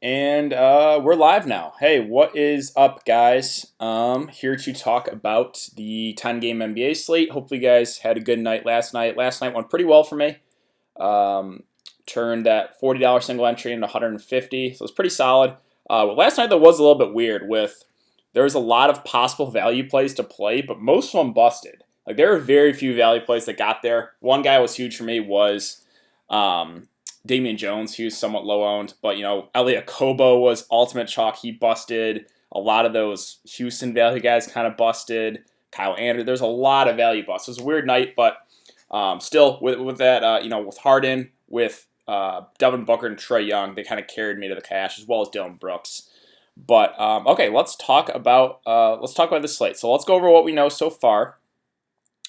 And we're live now. Hey, what is up, guys? Here to talk about the 10-game NBA slate. Hopefully, you guys had a good night last night. Last night went pretty well for me. Turned that $40 single entry into 150, so it's pretty solid. Last night, though, was a little bit weird. There was a lot of possible value plays to play, but most of them busted. Like, there were very few value plays that got there. One guy was huge for me was Damian Jones. He was somewhat low owned, but Elliot Kobo was ultimate chalk. He busted. A lot of those Houston value guys kind of busted. Kyle Anderson. There's a lot of value busts. It was a weird night, but still with that, with Harden, with Devin Booker and Trae Young, they kind of carried me to the cash, as well as Dylan Brooks. But okay, let's talk about this slate. So let's go over what we know so far.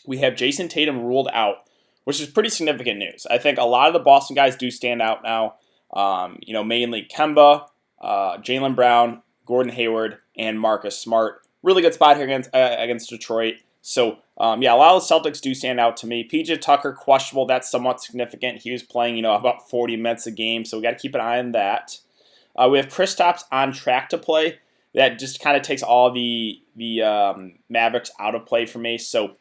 We have Jason Tatum ruled out, which is pretty significant news. I think a lot of the Boston guys do stand out now. Mainly Kemba, Jaylen Brown, Gordon Hayward, and Marcus Smart. Really good spot here against Detroit. So, a lot of the Celtics do stand out to me. PJ Tucker, questionable. That's somewhat significant. He was playing, about 40 minutes a game, so we got to keep an eye on that. We have Kristaps on track to play. That just kind of takes all the Mavericks out of play for me. So,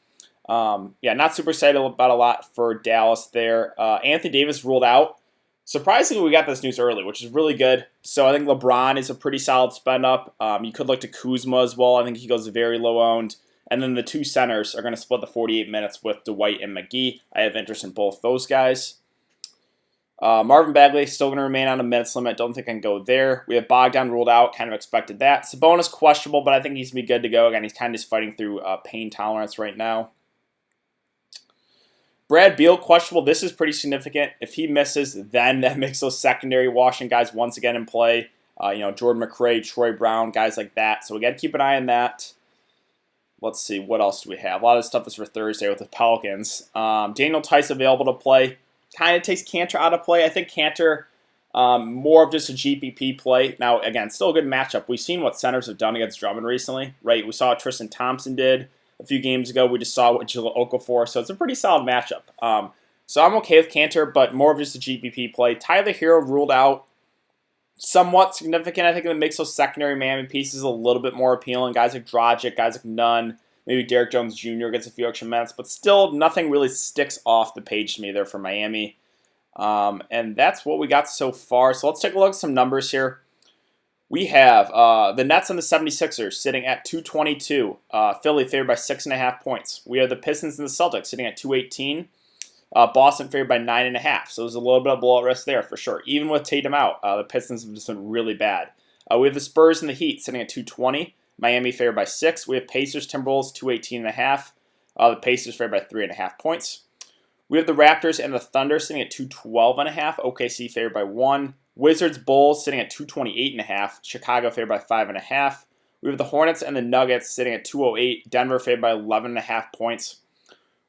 not super excited about a lot for Dallas there. Anthony Davis ruled out. Surprisingly, we got this news early, which is really good. So I think LeBron is a pretty solid spend up. You could look to Kuzma as well. I think he goes very low owned. And then the two centers are going to split the 48 minutes with Dwight and McGee. I have interest in both those guys. Marvin Bagley still going to remain on a minutes limit. Don't think I can go there. We have Bogdan ruled out. Kind of expected that. Sabonis questionable, but I think he's going to be good to go. Again, he's kind of just fighting through pain tolerance right now. Brad Beal, questionable. This is pretty significant. If he misses, then that makes those secondary Washington guys once again in play. Jordan McRae, Troy Brown, guys like that. So we got to keep an eye on that. Let's see, what else do we have? A lot of stuff is for Thursday with the Pelicans. Daniel Tice available to play. Kind of takes Cantor out of play. I think Cantor, more of just a GPP play. Now, again, still a good matchup. We've seen what centers have done against Drummond recently, right? We saw what Tristan Thompson did a few games ago. We just saw what Jahlil Okafor, so it's a pretty solid matchup. So I'm okay with Cantor, but more of just a GPP play. Tyler Hero ruled out. Somewhat significant. I think it makes those secondary Miami pieces a little bit more appealing. Guys like Dragic, guys like Nunn, maybe Derrick Jones Jr. gets a few extra minutes, but still nothing really sticks off the page to me there for Miami. And that's what we got so far. So let's take a look at some numbers here. We have the Nets and the 76ers sitting at 222. Philly favored by 6.5 points. We have the Pistons and the Celtics sitting at 218. Boston favored by 9.5. So there's a little bit of blowout risk there for sure. Even with Tatum out, the Pistons have just been really bad. We have the Spurs and the Heat sitting at 220. Miami favored by 6. We have Pacers, Timberwolves, 218.5. The Pacers favored by 3.5 points. We have the Raptors and the Thunder sitting at 212.5. OKC favored by 1. Wizards, Bulls sitting at 228.5. Chicago favored by 5.5. We have the Hornets and the Nuggets sitting at 208. Denver favored by 11.5 points.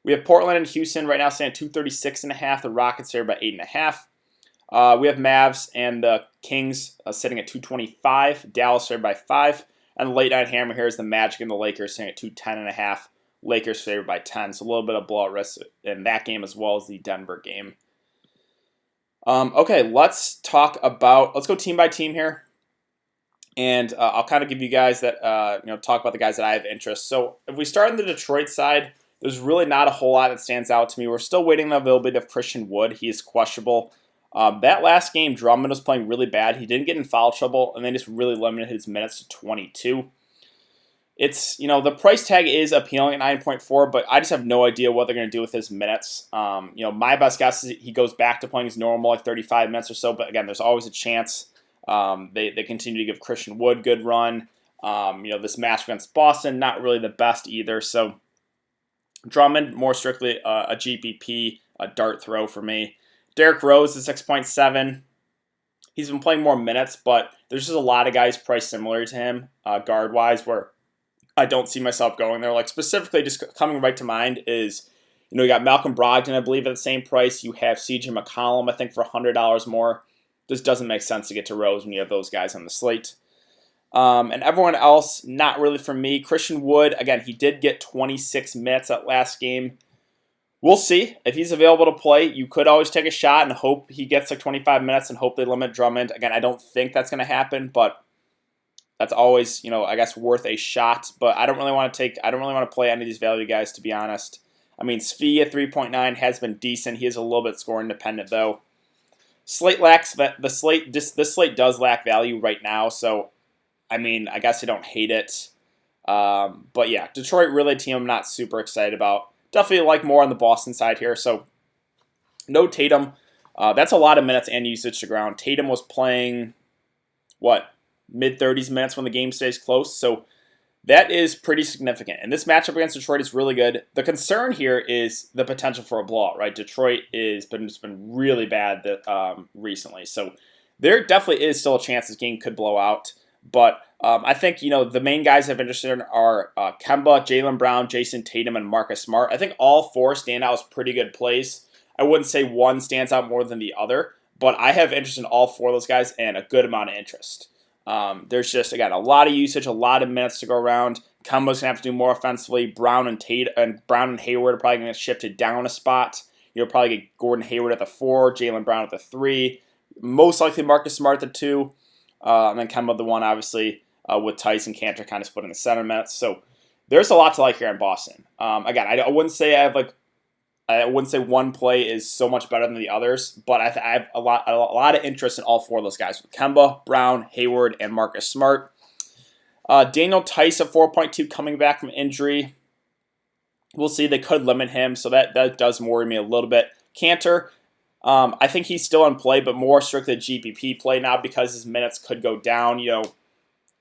We have Portland and Houston right now sitting at 236.5. The Rockets favored by 8.5. We have Mavs and the Kings sitting at 225. Dallas favored by 5. And the late night hammer here is the Magic and the Lakers sitting at 210.5. Lakers favored by 10. So a little bit of blowout risk in that game as well as the Denver game. Okay, let's go team by team here. And I'll kind of give you guys that, talk about the guys that I have interest. So if we start on the Detroit side, there's really not a whole lot that stands out to me. We're still waiting the availability of Christian Wood. He is questionable. That last game, Drummond was playing really bad. He didn't get in foul trouble, and they just really limited his minutes to 22. It's, the price tag is appealing at 9.4, but I just have no idea what they're going to do with his minutes. My best guess is he goes back to playing his normal, 35 minutes or so, but again, there's always a chance. They continue to give Christian Wood good run. This match against Boston, not really the best either, so Drummond, more strictly a GPP, a dart throw for me. Derrick Rose is 6.7. He's been playing more minutes, but there's just a lot of guys priced similar to him, guard-wise, where I don't see myself going there. Like, specifically, just coming right to mind is, you got Malcolm Brogdon, I believe, at the same price. You have CJ McCollum, I think, for $100 more. This doesn't make sense to get to Rose when you have those guys on the slate. And everyone else, not really for me. Christian Wood, again, he did get 26 minutes that last game. We'll see if he's available to play. You could always take a shot and hope he gets like 25 minutes and hope they limit Drummond. Again, I don't think that's going to happen, but that's always, I guess worth a shot. But I don't really want to play any of these value guys, to be honest. I mean, Svi at 3.9 has been decent. He is a little bit score independent though. Slate lacks the slate. This slate does lack value right now, so I mean, I guess I don't hate it. But yeah, Detroit really a team I'm not super excited about. Definitely like more on the Boston side here. So no Tatum. That's a lot of minutes and usage to ground. Tatum was playing mid-30s minutes when the game stays close. So that is pretty significant. And this matchup against Detroit is really good. The concern here is the potential for a blowout, right? Detroit has been really bad recently. So there definitely is still a chance this game could blow out. But I think, the main guys I'm interested in are Kemba, Jaylen Brown, Jason Tatum, and Marcus Smart. I think all four stand out as pretty good plays. I wouldn't say one stands out more than the other, but I have interest in all four of those guys and a good amount of interest. There's just, again, a lot of usage, a lot of minutes to go around. Kemba's going to have to do more offensively. Brown and Hayward are probably going to get shifted down a spot. You'll probably get Gordon Hayward at the 4, Jaylen Brown at the 3, most likely Marcus Smart at the 2, and then Kemba the 1, obviously, with Tyson Cantor kind of split in the center minutes. So there's a lot to like here in Boston. Again, I wouldn't say one play is so much better than the others, but I have a lot of interest in all four of those guys: with Kemba, Brown, Hayward, and Marcus Smart. Daniel Tice at 4.2 coming back from injury. We'll see. They could limit him, so that does worry me a little bit. Cantor, I think he's still in play, but more strictly GPP play now because his minutes could go down.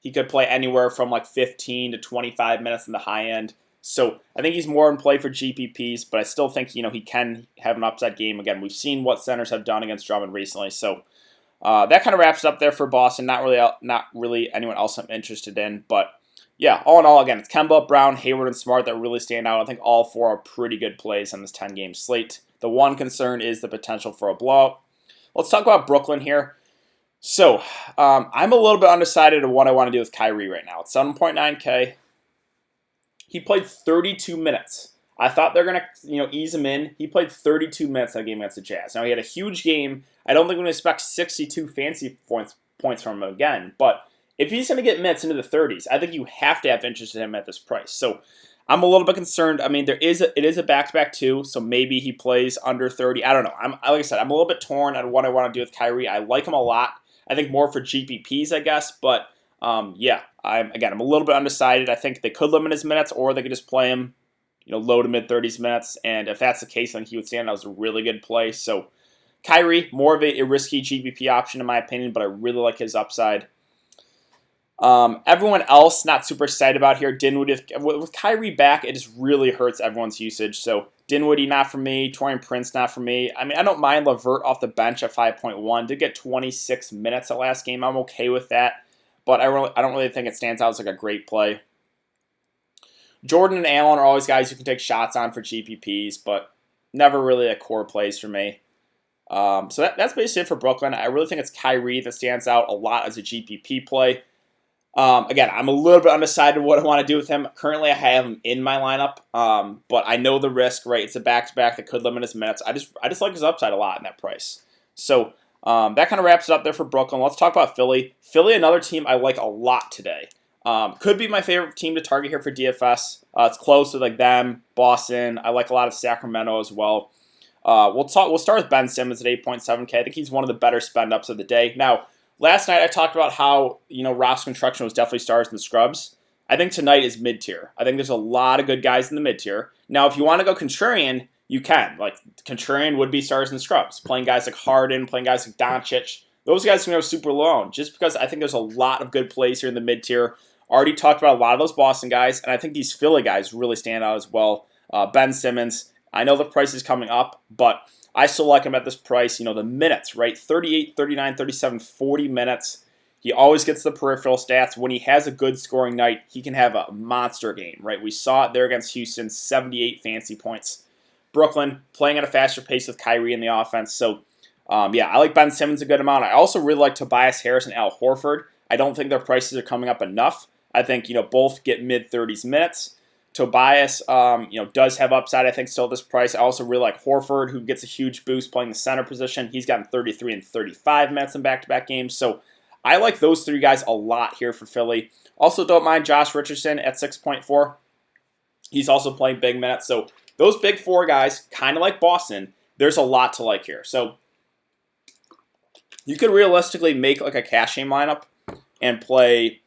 He could play anywhere from like 15 to 25 minutes in the high end. So I think he's more in play for GPPs, but I still think, he can have an upside game. Again, we've seen what centers have done against Drummond recently. So that kind of wraps it up there for Boston. Not really anyone else I'm interested in. But yeah, all in all, again, it's Kemba, Brown, Hayward, and Smart that really stand out. I think all four are pretty good plays on this 10-game slate. The one concern is the potential for a blowout. Let's talk about Brooklyn here. So I'm a little bit undecided on what I want to do with Kyrie right now. It's 7.9K. He played 32 minutes. I thought they're going to, ease him in. He played 32 minutes that game against the Jazz. Now, he had a huge game. I don't think we're going to expect 62 fancy points from him again. But if he's going to get minutes into the 30s, I think you have to have interest in him at this price. So I'm a little bit concerned. I mean, it is a back-to-back too, so maybe he plays under 30. I don't know. Like I said, I'm a little bit torn on what I want to do with Kyrie. I like him a lot. I think more for GPPs, I guess. But yeah, I'm a little bit undecided. I think they could limit his minutes, or they could just play him, low to mid 30s minutes. And if that's the case, then he would stand out as a really good play. So Kyrie, more of a risky GPP option in my opinion, but I really like his upside. Everyone else, not super excited about here. Dinwiddie, with Kyrie back, it just really hurts everyone's usage. So Dinwiddie, not for me. Taurean Prince, not for me. I mean, I don't mind LeVert off the bench at 5.1. Did get 26 minutes at last game. I'm okay with that. But I don't really think it stands out as like a great play. Jordan and Allen are always guys you can take shots on for GPPs, but never really a core plays for me. So that's basically it for Brooklyn. I really think it's Kyrie that stands out a lot as a GPP play. Again, I'm a little bit undecided what I want to do with him. Currently, I have him in my lineup, but I know the risk, right? It's a back-to-back that could limit his minutes. I just like his upside a lot in that price. So that kind of wraps it up there for Brooklyn. Let's talk about Philly. Philly, another team I like a lot today. Could be my favorite team to target here for DFS. It's close to like them, Boston. I like a lot of Sacramento as well. We'll start with Ben Simmons at 8.7K. I think he's one of the better spend-ups of the day. Now, last night I talked about how, roster construction was definitely stars and scrubs. I think tonight is mid-tier. I think there's a lot of good guys in the mid-tier. Now, if you want to go contrarian, you can. Like, contrarian would be stars and scrubs. Playing guys like Harden, playing guys like Doncic. Those guys can go super low, just because I think there's a lot of good plays here in the mid-tier. Already talked about a lot of those Boston guys, and I think these Philly guys really stand out as well. Ben Simmons, I know the price is coming up, but I still like him at this price. The minutes, right? 38, 39, 37, 40 minutes. He always gets the peripheral stats. When he has a good scoring night, he can have a monster game, right? We saw it there against Houston, 78 fancy points. Brooklyn, playing at a faster pace with Kyrie in the offense. So, yeah, I like Ben Simmons a good amount. I also really like Tobias Harris and Al Horford. I don't think their prices are coming up enough. I think, both get mid-30s minutes. Tobias, does have upside, I think, still at this price. I also really like Horford, who gets a huge boost playing the center position. He's gotten 33 and 35 minutes in back-to-back games. So I like those three guys a lot here for Philly. Also, don't mind Josh Richardson at 6.4. He's also playing big minutes. So those big four guys, kind of like Boston, there's a lot to like here. So you could realistically make like a cash game lineup and play,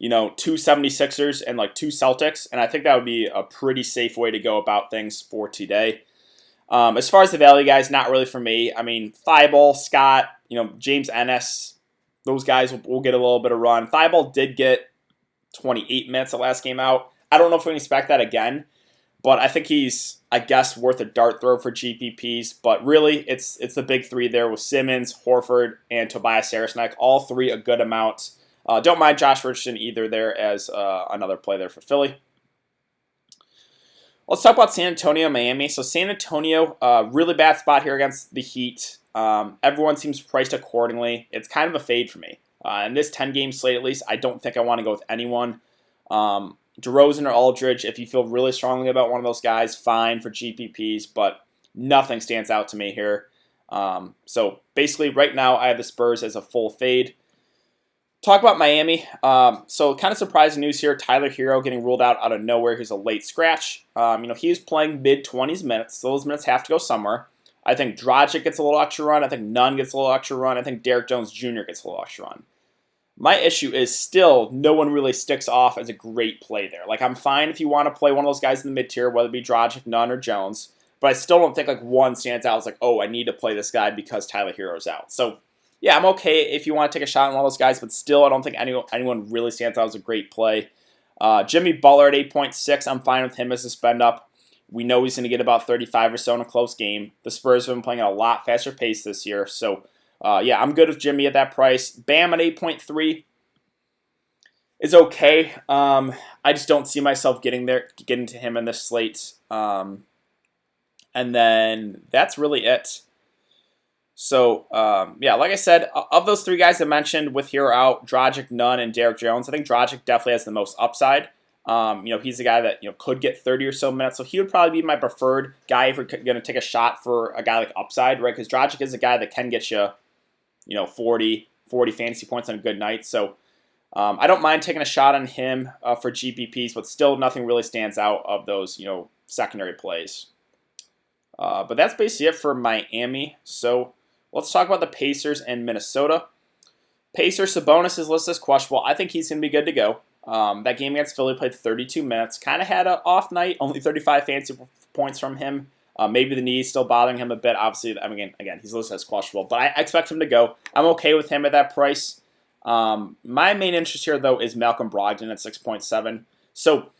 two 76ers and like two Celtics, and I think that would be a pretty safe way to go about things for today. As far as the value guys, not really for me. I mean, Thibault, Scott, James Ennis, those guys will get a little bit of run. Thibault did get 28 minutes the last game out. I don't know if we can expect that again, but I think he's, worth a dart throw for GPPs. But really, it's the big three there with Simmons, Horford, and Tobias Harris. All three a good amount. Don't mind Josh Richardson either there as another play there for Philly. Let's talk about San Antonio, Miami. So San Antonio, really bad spot here against the Heat. Everyone seems priced accordingly. It's kind of a fade for me. In this 10-game slate, at least, I don't think I want to go with anyone. DeRozan or Aldridge, if you feel really strongly about one of those guys, fine for GPPs, but nothing stands out to me here. So basically, right now, I have the Spurs as a full fade. Talk about Miami. So kind of surprising news here. Tyler Hero getting ruled out of nowhere. He's a late scratch. He's playing mid-20s minutes, so those minutes have to go somewhere. I think Dragic gets a little extra run. I think Nunn gets a little extra run. I think Derek Jones Jr. gets a little extra run. My issue is still no one really sticks off as a great play there. Like, I'm fine if you want to play one of those guys in the mid-tier, whether it be Dragic, Nunn, or Jones, but I still don't think like one stands out as like, oh, I need to play this guy because Tyler Hero's out. So yeah, I'm okay if you want to take a shot on one of those guys, but still I don't think anyone really stands out as a great play. Jimmy Butler at 8.6, I'm fine with him as a spend up. We know he's going to get about 35 or so in a close game. The Spurs have been playing at a lot faster pace this year, so I'm good with Jimmy at that price. Bam at 8.3 is okay. I just don't see myself getting to him in this slate. And then that's really it. So, like I said, of those three guys I mentioned with Hero out, Dragic, Nunn, and Derek Jones, I think Dragic definitely has the most upside. He's a guy that could get 30 or so minutes, so he would probably be my preferred guy if we're going to take a shot for a guy like upside, right? Because Dragic is a guy that can get you, 40 fantasy points on a good night. So, I don't mind taking a shot on him for GPPs, but still nothing really stands out of those, secondary plays. But that's basically it for Miami. So let's talk about the Pacers and Minnesota. Pacers, Sabonis is listed as questionable. I think he's going to be good to go. That game against Philly played 32 minutes. Kind of had an off night, only 35 fantasy points from him. Maybe the knee is still bothering him a bit. Obviously, again, he's listed as questionable. But I expect him to go. I'm okay with him at that price. My main interest here, though, is Malcolm Brogdon at 6.7. So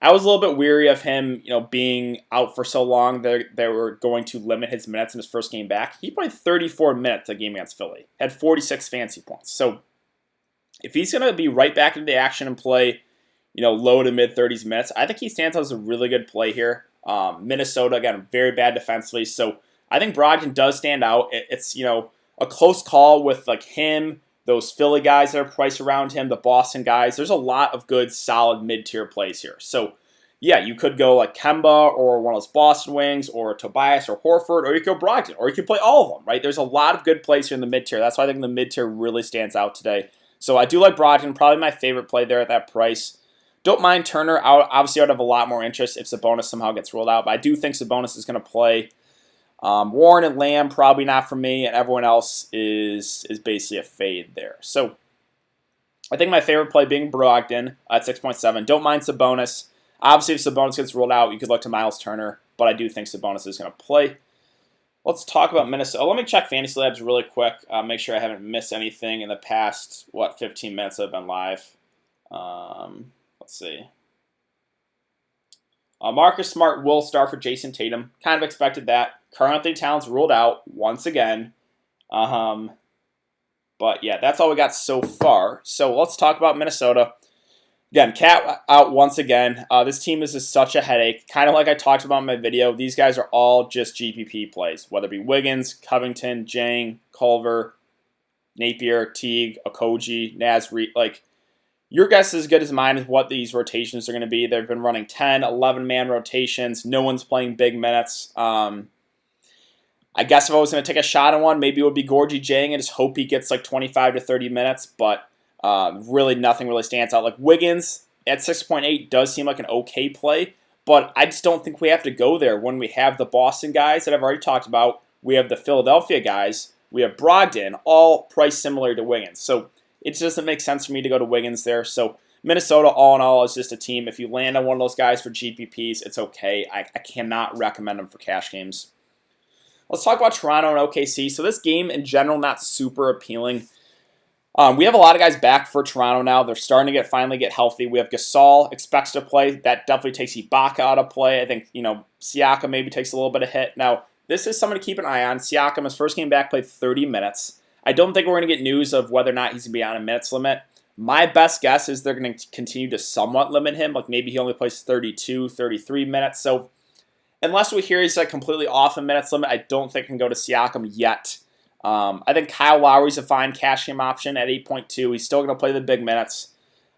I was a little bit weary of him, being out for so long. They were going to limit his minutes in his first game back. He played 34 minutes a game against Philly, had 46 fantasy points. So if he's going to be right back into the action and play, low to mid 30s minutes, I think he stands out as a really good play here. Minnesota, again, very bad defensively. So I think Brogdon does stand out. It's, a close call with like him, those Philly guys that are priced around him, the Boston guys. There's a lot of good, solid mid-tier plays here. So, yeah, you could go like Kemba or one of those Boston wings or Tobias or Horford, or you could go Brogdon, or you could play all of them, right? There's a lot of good plays here in the mid-tier. That's why I think the mid-tier really stands out today. So I do like Brogdon, probably my favorite play there at that price. Don't mind Turner. Obviously, I would have a lot more interest if Sabonis somehow gets ruled out, but I do think Sabonis is going to play. Warren and Lamb, probably not for me, and everyone else is basically a fade there. So I think my favorite play being Brogdon at 6.7. Don't mind Sabonis. Obviously, if Sabonis gets ruled out, you could look to Miles Turner, but I do think Sabonis is going to play. Let's talk about Minnesota. Let me check Fantasy Labs really quick. Make sure I haven't missed anything in the past, 15 minutes that I've been live. Let's see. Marcus Smart will start for Jason Tatum. Kind of expected that. Karl-Anthony Towns ruled out once again. But yeah, that's all we got so far. So let's talk about Minnesota. Again, Cat out once again. This team is just such a headache. Kind of like I talked about in my video, these guys are all just GPP plays. Whether it be Wiggins, Covington, Jang, Culver, Napier, Teague, Okogie, Naz Reid. Like, Your guess is as good as mine is what these rotations are going to be. They've been running 10, 11-man rotations. No one's playing big minutes. I guess if I was going to take a shot on one, maybe it would be Gorgie Jang and just hope he gets like 25 to 30 minutes. But really nothing really stands out. Like Wiggins at 6.8 does seem like an okay play. But I just don't think we have to go there when we have the Boston guys that I've already talked about. We have the Philadelphia guys. We have Brogdon, all priced similar to Wiggins. So it just doesn't make sense for me to go to Wiggins there. So Minnesota, all in all, is just a team. If you land on one of those guys for GPPs, it's okay. I cannot recommend them for cash games. Let's talk about Toronto and OKC. So this game in general, not super appealing. We have a lot of guys back for Toronto now. They're starting to finally get healthy. We have Gasol expects to play. That definitely takes Ibaka out of play. I think Siakam maybe takes a little bit of hit. Now this is someone to keep an eye on. Siakam, his first game back, played 30 minutes. I don't think we're going to get news of whether or not he's going to be on a minutes limit. My best guess is they're going to continue to somewhat limit him. Like maybe he only plays 32, 33 minutes. So unless we hear he's like completely off a minutes limit, I don't think I can go to Siakam yet. I think Kyle Lowry's a fine cash game option at 8.2. He's still going to play the big minutes.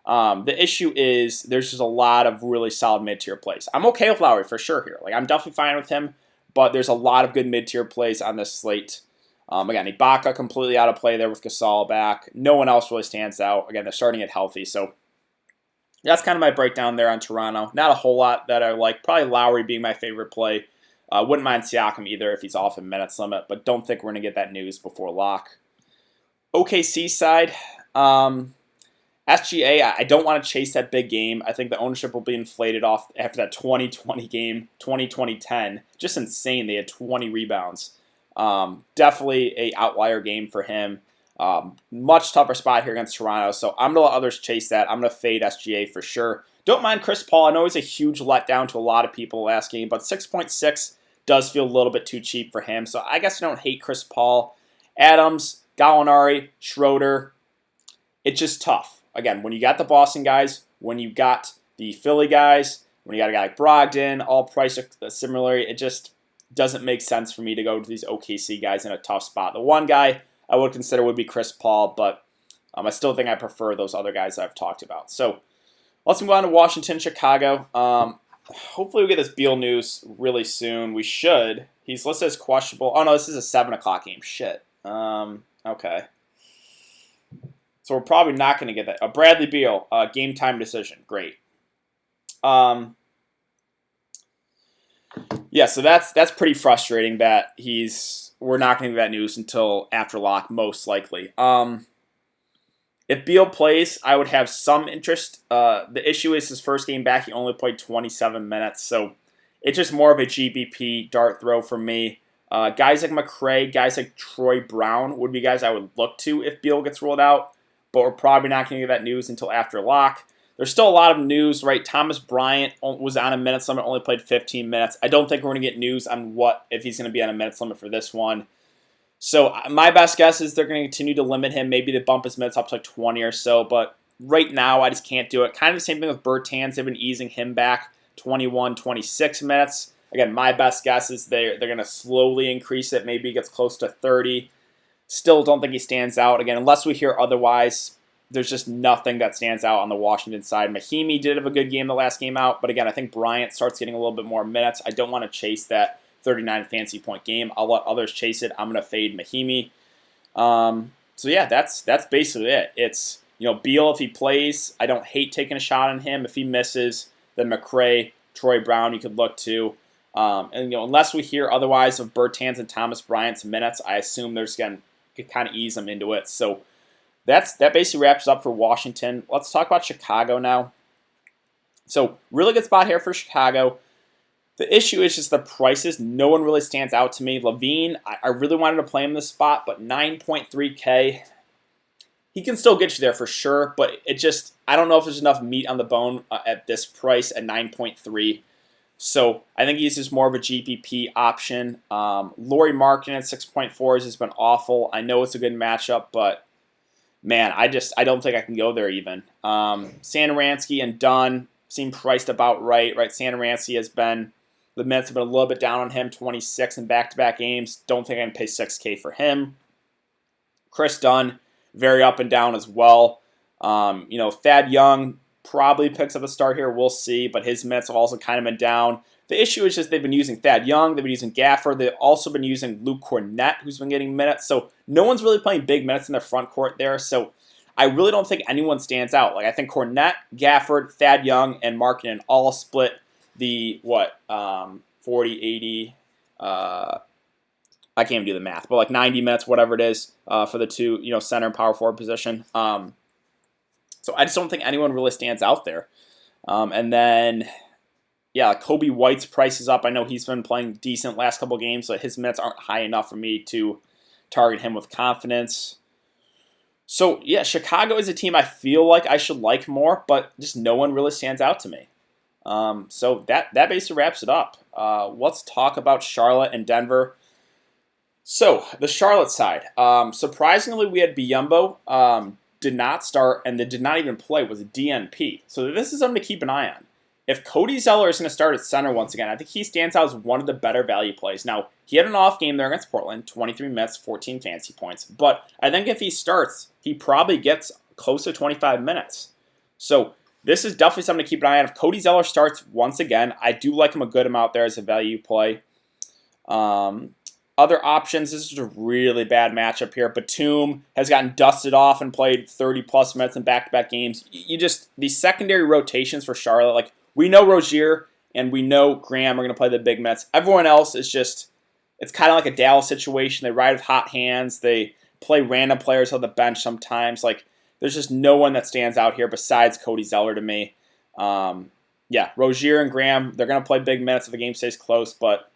The issue is there's just a lot of really solid mid-tier plays. I'm okay with Lowry for sure here. Like I'm definitely fine with him, but there's a lot of good mid-tier plays on this slate. Again, Ibaka completely out of play there with Gasol back. No one else really stands out. Again, they're starting it healthy. So that's kind of my breakdown there on Toronto. Not a whole lot that I like. Probably Lowry being my favorite play. Wouldn't mind Siakam either if he's off a minutes limit, but don't think we're going to get that news before lock. OKC side, SGA, I don't want to chase that big game. I think the ownership will be inflated off after that 2020 game, 2020-10. Just insane. They had 20 rebounds. Definitely a outlier game for him. Much tougher spot here against Toronto, so I'm going to let others chase that. I'm going to fade SGA for sure. Don't mind Chris Paul. I know he's a huge letdown to a lot of people last game, but 6.6 does feel a little bit too cheap for him, so I guess I don't hate Chris Paul. Adams, Gallinari, Schroeder, it's just tough. Again, when you got the Boston guys, when you got the Philly guys, when you got a guy like Brogdon, all priced similarly, it just doesn't make sense for me to go to these OKC guys in a tough spot. The one guy I would consider would be Chris Paul, but I still think I prefer those other guys I've talked about. So let's move on to Washington, Chicago. Hopefully we get this Beal news really soon. We should. He's listed as questionable. Oh, no, this is a 7 o'clock game. Shit. Okay. So we're probably not going to get that. Bradley Beal, game time decision. Great. Yeah, so that's pretty frustrating that we're not going to get that news until after lock, most likely. If Beal plays, I would have some interest. The issue is his first game back, he only played 27 minutes, so it's just more of a GBP dart throw for me. Guys like McRae, guys like Troy Brown would be guys I would look to if Beal gets ruled out, but we're probably not going to get that news until after lock. There's still a lot of news, right? Thomas Bryant was on a minutes limit, only played 15 minutes. I don't think we're going to get news on if he's going to be on a minutes limit for this one. So my best guess is they're going to continue to limit him. Maybe they bump his minutes up to like 20 or so, but right now I just can't do it. Kind of the same thing with Bertans. They've been easing him back 21, 26 minutes. Again, my best guess is they're going to slowly increase it. Maybe he gets close to 30. Still don't think he stands out. Again, unless we hear otherwise, there's just nothing that stands out on the Washington side. Mahimi did have a good game the last game out, but again, I think Bryant starts getting a little bit more minutes. I don't want to chase that 39 fantasy point game. I'll let others chase it. I'm going to fade Mahimi. So yeah, that's basically it. It's, Beal, if he plays, I don't hate taking a shot on him. If he misses, then McRae, Troy Brown, you could look to. And unless we hear otherwise of Bertans and Thomas Bryant's minutes, I assume they're just going to kind of ease them into it. So that basically wraps up for Washington. Let's talk about Chicago now. So really good spot here for Chicago. The issue is just the prices. No one really stands out to me. Levine, I really wanted to play him this spot, but 9.3K. He can still get you there for sure, but I don't know if there's enough meat on the bone at this price at 9.3. So I think he's just more of a GPP option. Lauri Markkanen at 6.4 has just been awful. I know it's a good matchup, but man, I don't think I can go there even. Satoransky and Dunn seem priced about right? Satoransky the minutes have been a little bit down on him, 26 in back-to-back games. Don't think I can pay 6K for him. Chris Dunn, very up and down as well. Thad Young probably picks up a start here. We'll see, but his minutes have also kind of been down. The issue is just they've been using Thad Young, they've been using Gafford, they've also been using Luke Cornett, who's been getting minutes. So no one's really playing big minutes in their front court there. So I really don't think anyone stands out. Like I think Cornett, Gafford, Thad Young, and Markkanen all split the 40, 80. I can't even do the math, but like 90 minutes, whatever it is, for the two, center and power forward position. So I just don't think anyone really stands out there. And then, Kobe White's price is up. I know he's been playing decent last couple games, so his minutes aren't high enough for me to target him with confidence. So, Chicago is a team I feel like I should like more, but just no one really stands out to me. So that basically wraps it up. Let's talk about Charlotte and Denver. So, the Charlotte side. Surprisingly, we had Biyombo did not start and did not even play, was a DNP. So this is something to keep an eye on. If Cody Zeller is going to start at center once again, I think he stands out as one of the better value plays. Now, he had an off game there against Portland, 23 minutes, 14 fantasy points. But I think if he starts, he probably gets close to 25 minutes. So this is definitely something to keep an eye on. If Cody Zeller starts once again, I do like him a good amount there as a value play. Other options, this is a really bad matchup here. Batum has gotten dusted off and played 30-plus minutes in back-to-back games. These secondary rotations for Charlotte, like we know Rozier and we know Graham are going to play the big minutes. Everyone else is just, it's kind of like a Dallas situation. They ride with hot hands. They play random players on the bench sometimes. Like there's just no one that stands out here besides Cody Zeller to me. Rozier and Graham, they're going to play big minutes if the game stays close, but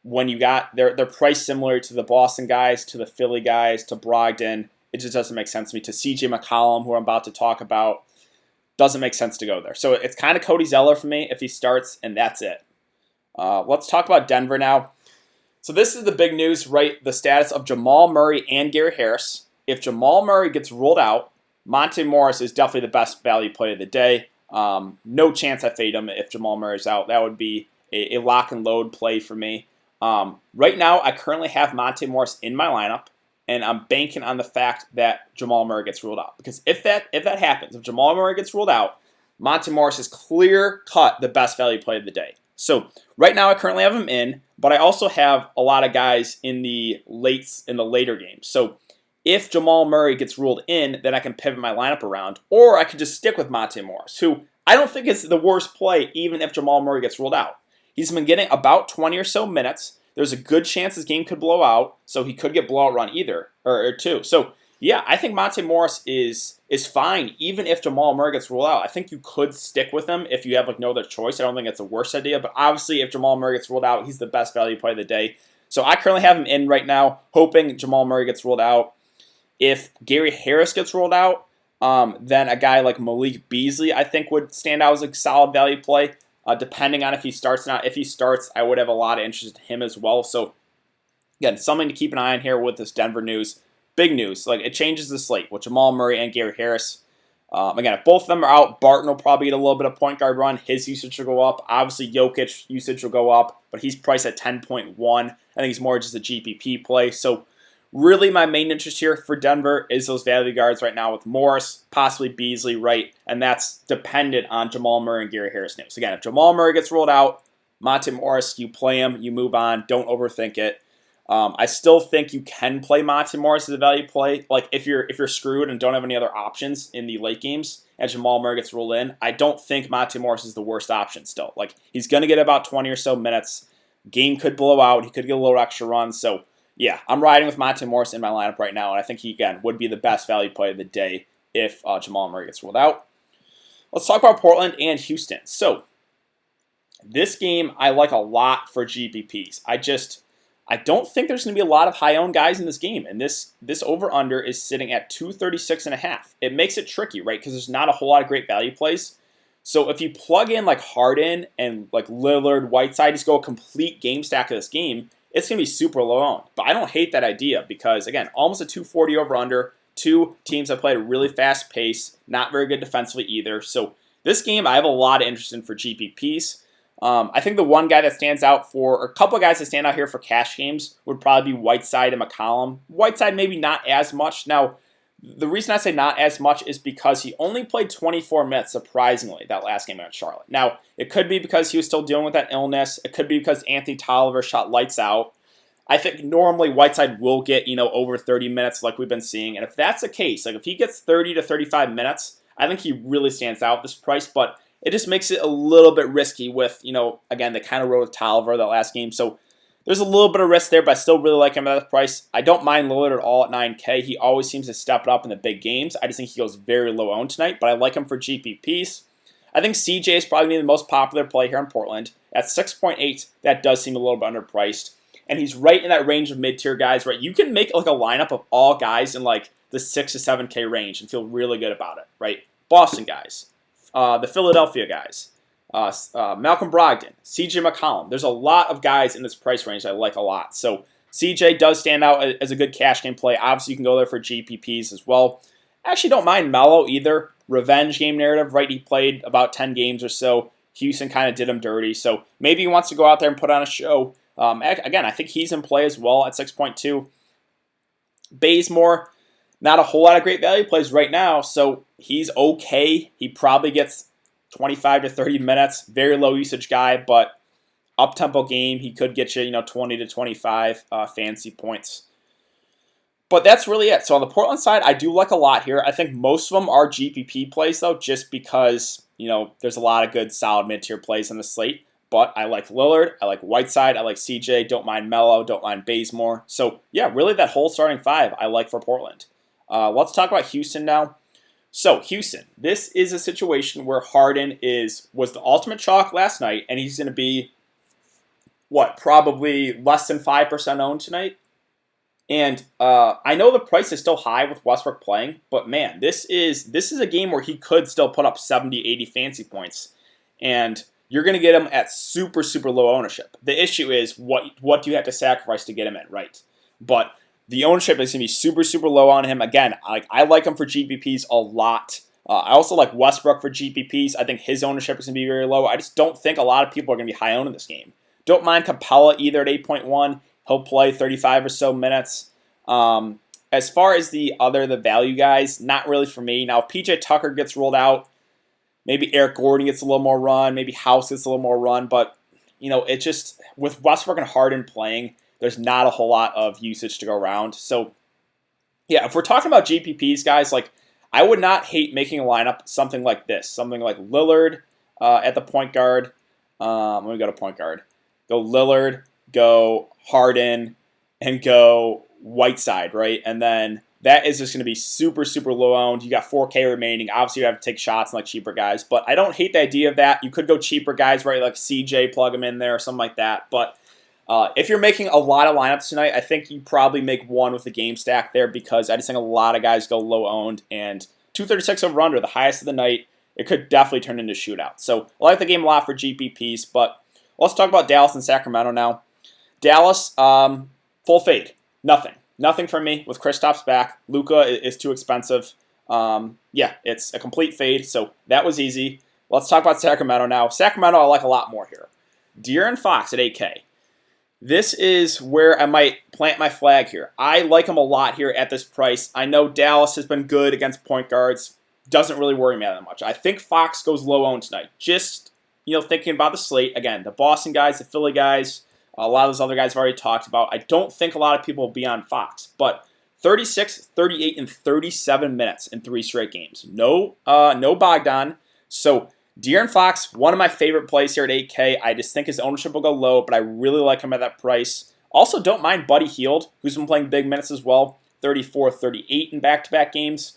when you got they're priced similar to the Boston guys, to the Philly guys, to Brogdon, it just doesn't make sense to me. To CJ McCollum, who I'm about to talk about, doesn't make sense to go there. So it's kind of Cody Zeller for me if he starts, and that's it. Let's talk about Denver now. So this is the big news, right? The status of Jamal Murray and Gary Harris. If Jamal Murray gets ruled out, Monte Morris is definitely the best value play of the day. No chance I fade him if Jamal Murray's out. That would be a lock and load play for me. Right now, I currently have Monte Morris in my lineup, and I'm banking on the fact that Jamal Murray gets ruled out. Because if that happens, if Jamal Murray gets ruled out, Monte Morris is clear-cut the best value play of the day. So right now, I currently have him in, but I also have a lot of guys in the later games. So if Jamal Murray gets ruled in, then I can pivot my lineup around, or I could just stick with Monte Morris, who I don't think is the worst play, even if Jamal Murray gets ruled out. He's been getting about 20 or so minutes. There's a good chance his game could blow out, so he could get blowout run either, or two. So, I think Monte Morris is fine, even if Jamal Murray gets ruled out. I think you could stick with him if you have no other choice. I don't think it's a worse idea, but obviously if Jamal Murray gets ruled out, he's the best value play of the day. So I currently have him in right now, hoping Jamal Murray gets ruled out. If Gary Harris gets ruled out, then a guy like Malik Beasley, I think, would stand out as a solid value play. Depending on if he starts or not. If he starts, I would have a lot of interest in him as well. So, again, something to keep an eye on here with this Denver news. Big news. Like, it changes the slate with Jamal Murray and Gary Harris. Again, if both of them are out, Barton will probably get a little bit of point guard run. His usage will go up. Obviously, Jokic usage will go up, but he's priced at 10.1. I think he's more just a GPP play. So, really, my main interest here for Denver is those value guards right now with Morris, possibly Beasley, right? And that's dependent on Jamal Murray and Gary Harris news. Again, if Jamal Murray gets ruled out, Monte Morris, you play him, you move on, don't overthink it. I still think you can play Monte Morris as a value play. Like if you're screwed and don't have any other options in the late games, and Jamal Murray gets ruled in, I don't think Monte Morris is the worst option still. Like he's going to get about 20 or so minutes. Game could blow out. He could get a little extra run. So, I'm riding with Monte Morris in my lineup right now, and I think he, again, would be the best value play of the day if Jamal Murray gets ruled out. Let's talk about Portland and Houston. So, this game I like a lot for GPPs. I don't think there's going to be a lot of high-owned guys in this game, and this over-under is sitting at 236.5. It makes it tricky, right, because there's not a whole lot of great value plays. So if you plug in like Harden and like Lillard, Whiteside, just go a complete game stack of this game, it's going to be super low owned. But I don't hate that idea because, again, almost a 240 over-under. Two teams that played a really fast pace, not very good defensively either. So this game I have a lot of interest in for GPPs. I think the one guy that stands out or a couple of guys that stand out here for cash games would probably be Whiteside and McCollum. Whiteside maybe not as much. Now, The reason I say not as much is because he only played 24 minutes, surprisingly, that last game against Charlotte. Now, it could be because he was still dealing with that illness. It could be because Anthony Tolliver shot lights out. I think normally Whiteside will get, over 30 minutes like we've been seeing. And if that's the case, like if he gets 30 to 35 minutes, I think he really stands out at this price. But it just makes it a little bit risky with, again, the kind of road with Tolliver that last game. So there's a little bit of risk there, but I still really like him at that price. I don't mind Lillard at all at 9K. He always seems to step it up in the big games. I just think he goes very low owned tonight, but I like him for GPPs. I think CJ is probably the most popular play here in Portland. At 6.8, that does seem a little bit underpriced. And he's right in that range of mid-tier guys, right? You can make like a lineup of all guys in like the 6 to 7K range and feel really good about it, right? Boston guys, the Philadelphia guys, Malcolm Brogdon, CJ McCollum. There's a lot of guys in this price range I like a lot. So CJ does stand out as a good cash game play. Obviously, you can go there for GPPs as well. Actually, don't mind Melo either. Revenge game narrative, right? He played about 10 games or so. Houston kind of did him dirty. So maybe he wants to go out there and put on a show. Again, I think he's in play as well at 6.2. Bazemore, not a whole lot of great value plays right now, so he's okay. He probably gets 25 to 30 minutes. Very low usage guy, but up-tempo game, he could get you, 20 to 25 fancy points. But that's really it. So on the Portland side, I do like a lot here. I think most of them are GPP plays, though, just because, there's a lot of good, solid mid-tier plays on the slate. But I like Lillard, I like Whiteside, I like CJ, don't mind Melo, don't mind Bazemore. So, yeah, really that whole starting five I like for Portland. Let's talk about Houston now. So, Houston, this is a situation where Harden was the ultimate chalk last night, and he's going to be, probably less than 5% owned tonight. And I know the price is still high with Westbrook playing, but man, this is a game where he could still put up 70, 80 fancy points. And you're going to get him at super, super low ownership. The issue is what do you have to sacrifice to get him at, right? But the ownership is going to be super, super low on him. Again, I like him for GPPs a lot. I also like Westbrook for GPPs. I think his ownership is going to be very low. I just don't think a lot of people are going to be high owned in this game. Don't mind Capella either at 8.1. He'll play 35 or so minutes. As far as the value guys, not really for me. Now, if PJ Tucker gets rolled out, maybe Eric Gordon gets a little more run, maybe House gets a little more run, but, it just, with Westbrook and Harden playing, there's not a whole lot of usage to go around. So, yeah, if we're talking about GPPs, guys, I would not hate making a lineup something like this, something like Lillard at the point guard. Let me go to point guard. Go Lillard, go Harden, and go Whiteside, right? And then that is just going to be super, super low owned. You got 4K remaining. Obviously, you have to take shots on like cheaper guys, but I don't hate the idea of that. You could go cheaper guys, right? Like CJ, plug them in there or something like that. But if you're making a lot of lineups tonight, I think you probably make one with the game stack there because I just think a lot of guys go low owned and 236 over under, the highest of the night. It could definitely turn into a shootout. So I like the game a lot for GPPs, but let's talk about Dallas and Sacramento now. Dallas, full fade. Nothing from me with Kristaps back. Luka is too expensive. Yeah, it's a complete fade, so that was easy. Let's talk about Sacramento now. Sacramento I like a lot more here. De'Aaron Fox at 8K. This is where I might plant my flag here. I like him a lot here at this price. I know Dallas has been good against point guards. Doesn't really worry me that much. I think Fox goes low owned tonight. Just, thinking about the slate. Again, the Boston guys, the Philly guys, a lot of those other guys I've already talked about. I don't think a lot of people will be on Fox. But 36, 38, and 37 minutes in 3 straight games. No Bogdan. So De'Aaron Fox, one of my favorite plays here at 8K. I just think his ownership will go low, but I really like him at that price. Also, don't mind Buddy Hield, who's been playing big minutes as well. 34, 38 in back-to-back games.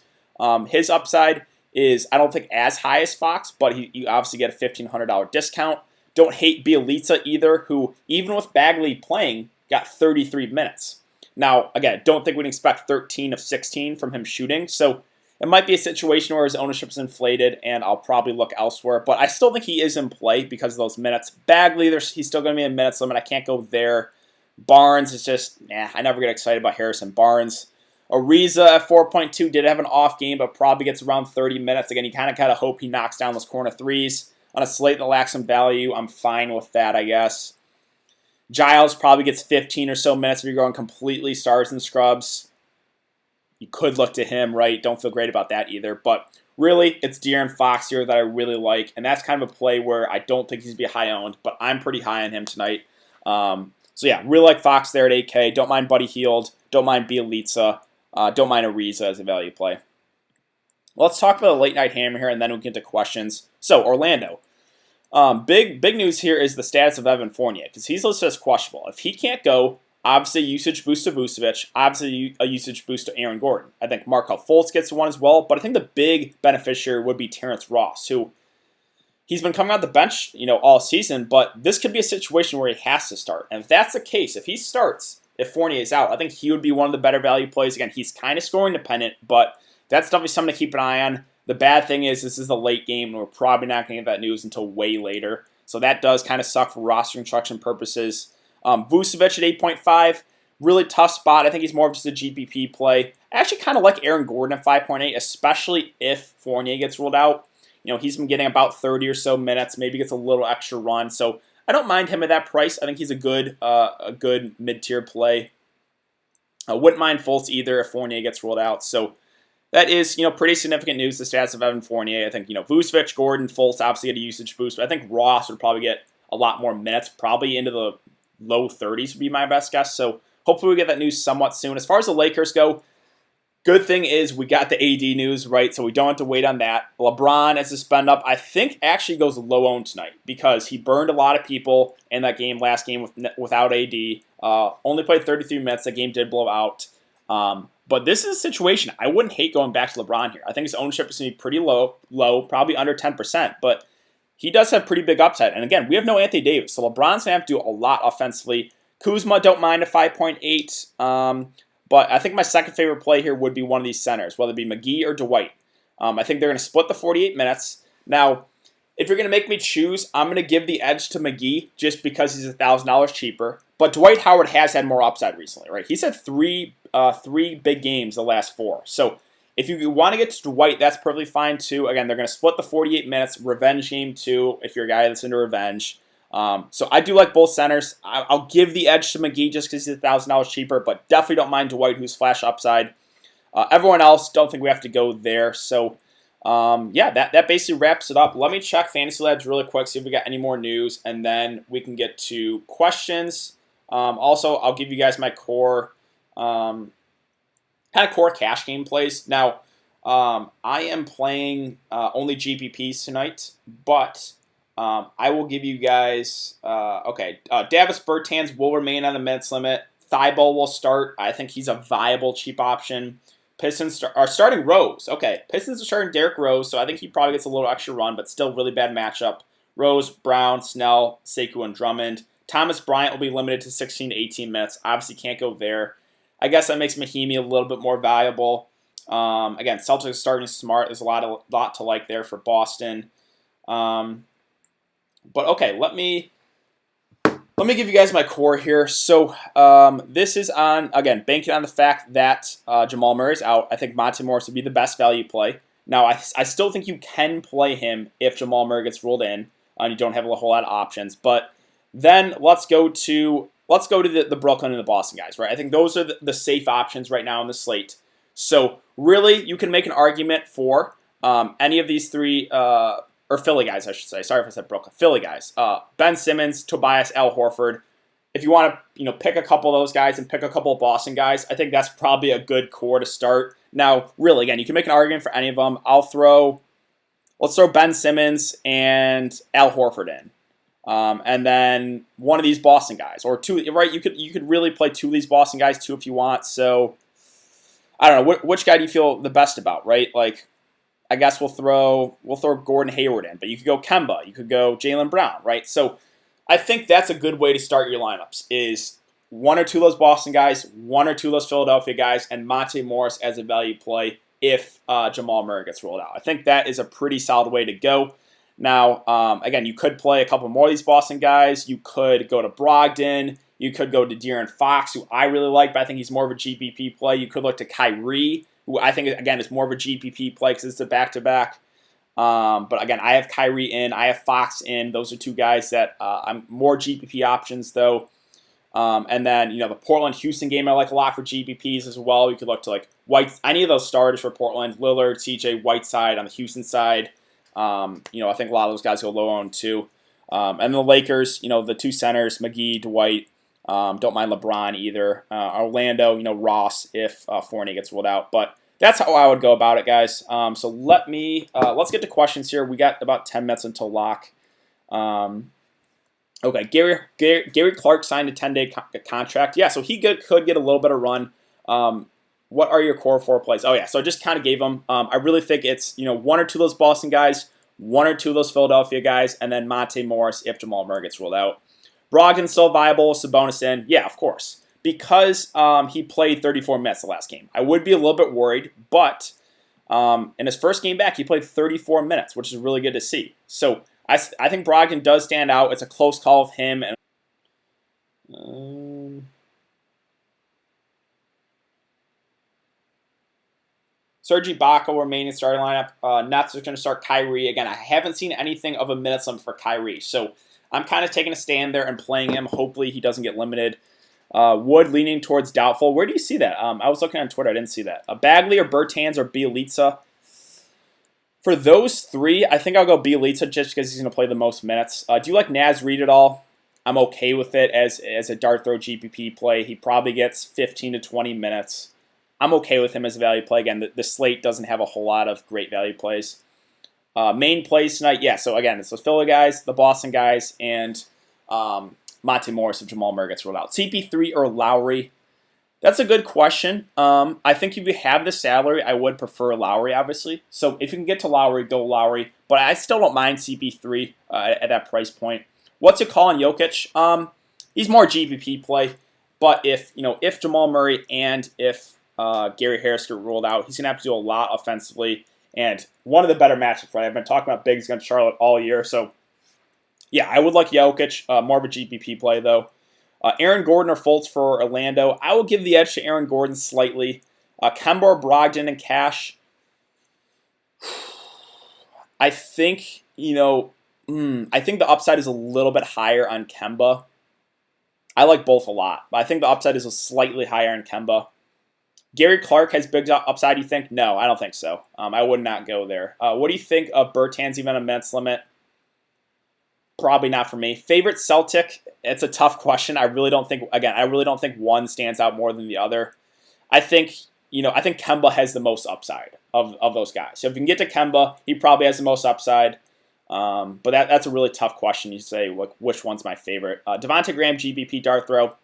His upside is, I don't think, as high as Fox, but you obviously get a $1,500 discount. Don't hate Bielitsa either, who, even with Bagley playing, got 33 minutes. Now, again, don't think we can expect 13 of 16 from him shooting, so it might be a situation where his ownership is inflated, and I'll probably look elsewhere. But I still think he is in play because of those minutes. Bagley, he's still going to be a minutes limit. I can't go there. Barnes is just, I never get excited about Harrison Barnes. Ariza at 4.2 did have an off game, but probably gets around 30 minutes. Again, you kind of hope he knocks down those corner threes. On a slate that lacks some value, I'm fine with that, I guess. Giles probably gets 15 or so minutes if you're going completely stars and scrubs. You could look to him, right? Don't feel great about that either. But really, it's De'Aaron Fox here that I really like, and that's kind of a play where I don't think he's going to be high owned, but I'm pretty high on him tonight. So yeah, really like Fox there at 8K. Don't mind Buddy Hield. Don't mind Bielitsa. Don't mind Ariza as a value play. Let's talk about a late night hammer here, and then we'll get to questions. So Orlando. Big news here is the status of Evan Fournier, because he's listed as questionable. If he can't go, obviously usage boost to Vucevic, obviously a usage boost to Aaron Gordon. I think Markelle Fultz gets one as well, but I think the big beneficiary would be Terrence Ross, who he's been coming out the bench, all season, but this could be a situation where he has to start. And if that's the case, if he starts, if Fournier is out, I think he would be one of the better value plays. Again, he's kind of scoring dependent, but that's definitely something to keep an eye on. The bad thing is this is the late game, and we're probably not going to get that news until way later. So that does kind of suck for roster construction purposes. Vucevic at 8.5, really tough spot. I think he's more of just a GPP play. I actually kind of like Aaron Gordon at 5.8, especially if Fournier gets ruled out. He's been getting about 30 or so minutes, maybe gets a little extra run. So I don't mind him at that price. I think he's a good mid-tier play. I wouldn't mind Fultz either if Fournier gets ruled out. So that is, pretty significant news, the stats of Evan Fournier. I think, Vucevic, Gordon, Fultz obviously get a usage boost, but I think Ross would probably get a lot more minutes, probably into the low 30s would be my best guess. So hopefully we get that news somewhat soon. As far as the Lakers go, good thing is we got the AD news, right? So we don't have to wait on that. LeBron as a spend up, I think actually goes low owned tonight because he burned a lot of people in that last game without AD. Only played 33 minutes. That game did blow out. But this is a situation I wouldn't hate going back to LeBron here. I think his ownership is going to be pretty low, probably under 10%, but he does have pretty big upside. And again, we have no Anthony Davis, so LeBron's going to have to do a lot offensively. Kuzma, don't mind a 5.8, but I think my second favorite play here would be one of these centers, whether it be McGee or Dwight. I think they're going to split the 48 minutes. Now, if you're going to make me choose, I'm going to give the edge to McGee just because he's $1,000 cheaper. But Dwight Howard has had more upside recently, right? He's had three big games the last 4. So if you want to get to Dwight, that's perfectly fine too. Again, they're going to split the 48 minutes, revenge game too, if you're a guy that's into revenge. So I do like both centers. I'll give the edge to McGee just because he's $1,000 cheaper, but definitely don't mind Dwight, who's flash upside. Everyone else, don't think we have to go there. So yeah, that basically wraps it up. Let me check Fantasy Labs really quick, see if we got any more news, and then we can get to questions. Also, I'll give you guys my core, kind of core cash game plays. Now, I am playing only GPPs tonight, but I will give you guys, Davis Bertans will remain on the minutes limit. Thibault will start. I think he's a viable, cheap option. Pistons are starting Rose. Okay, Pistons are starting Derrick Rose, so I think he probably gets a little extra run, but still really bad matchup. Rose, Brown, Snell, Sekou, and Drummond. Thomas Bryant will be limited to 16 to 18 minutes. Obviously can't go there. I guess that makes Mahimi a little bit more valuable. Again, Celtics starting Smart. There's a lot to like there for Boston. But okay, let me give you guys my core here. So this is on, again, banking on the fact that Jamal Murray's out. I think Monte Morris would be the best value play. Now, I still think you can play him if Jamal Murray gets ruled in. You don't have a whole lot of options. But then let's go to the Brooklyn and the Boston guys, right? I think those are the safe options right now on the slate. So really, you can make an argument for any of these three, or Philly guys, I should say. Sorry if I said Brooklyn. Philly guys. Ben Simmons, Tobias, Al Horford. If you want to, pick a couple of those guys and pick a couple of Boston guys, I think that's probably a good core to start. Now, really, again, you can make an argument for any of them. Let's throw Ben Simmons and Al Horford in. And then one of these Boston guys, or two, right? You could really play two of these Boston guys too if you want. So I don't know which guy do you feel the best about, right? Like, I guess we'll throw Gordon Hayward in, but you could go Kemba, you could go Jaylen Brown, right? So I think that's a good way to start your lineups: is one or two of those Boston guys, one or two of those Philadelphia guys, and Monte Morris as a value play if Jamal Murray gets rolled out. I think that is a pretty solid way to go. Now, again, you could play a couple more of these Boston guys. You could go to Brogdon. You could go to De'Aaron Fox, who I really like, but I think he's more of a GPP play. You could look to Kyrie, who I think, again, is more of a GPP play because it's a back-to-back. But again, I have Kyrie in. I have Fox in. Those are two guys that I'm more GPP options, though. And then, the Portland-Houston game I like a lot for GPPs as well. You could look to like any of those starters for Portland, Lillard, CJ, Whiteside on the Houston side. I think a lot of those guys go low owned too. And the Lakers, the two centers, McGee, Dwight. Don't mind LeBron either. Orlando, Ross if Fournier gets ruled out. But that's how I would go about it, guys. So let's get to questions here. We got about 10 minutes until lock. Okay, Gary Clark signed a 10-day contract. Yeah, so he could get a little bit of run. What are your core 4 plays? Oh, yeah, so I just kind of gave them. I really think it's, 1 or 2 of those Boston guys, 1 or 2 of those Philadelphia guys, and then Monte Morris if Jamal Murray gets ruled out. Brogdon's still viable, Sabonis in. Yeah, of course. Because he played 34 minutes the last game. I would be a little bit worried, but in his first game back, he played 34 minutes, which is really good to see. So I think Brogdon does stand out. It's a close call of him. Serge Ibaka will remain in starting lineup. Nets are going to start Kyrie. Again, I haven't seen anything of a minutes limit for Kyrie. So I'm kind of taking a stand there and playing him. Hopefully he doesn't get limited. Wood leaning towards doubtful. Where do you see that? I was looking on Twitter. I didn't see that. Bagley or Bertans or Bielitsa. For those 3, I think I'll go Bielitsa just because he's going to play the most minutes. Do you like Naz Reid at all? I'm okay with it as a dart throw GPP play. He probably gets 15 to 20 minutes. I'm okay with him as a value play. Again, the slate doesn't have a whole lot of great value plays. Main plays tonight, yeah. So again, it's the Philly guys, the Boston guys, and Monte Morris if Jamal Murray gets ruled out. CP3 or Lowry? That's a good question. I think if you have the salary, I would prefer Lowry, obviously. So if you can get to Lowry, go Lowry. But I still don't mind CP3 at that price point. What's your call on Jokic? He's more GPP play. But if Jamal Murray and if Gary Harris get ruled out, he's gonna have to do a lot offensively. And one of the better matchups, right? I've been talking about bigs against Charlotte all year. So yeah, I would like Jokic, more of a GPP play though. Aaron Gordon or Fultz for Orlando. I will give the edge to Aaron Gordon slightly. Kemba or Brogdon and Cash. I think, I think the upside is a little bit higher on Kemba. I like both a lot, but I think the upside is slightly higher on Kemba. Gary Clark has big upside, you think? No, I don't think so. I would not go there. What do you think of Bertans even a minutes limit? Probably not for me. Favorite Celtic? It's a tough question. I really don't think one stands out more than the other. I think Kemba has the most upside of those guys. So if you can get to Kemba, he probably has the most upside. But that's a really tough question. You say, which one's my favorite? Devontae Graham, GBP dart throw.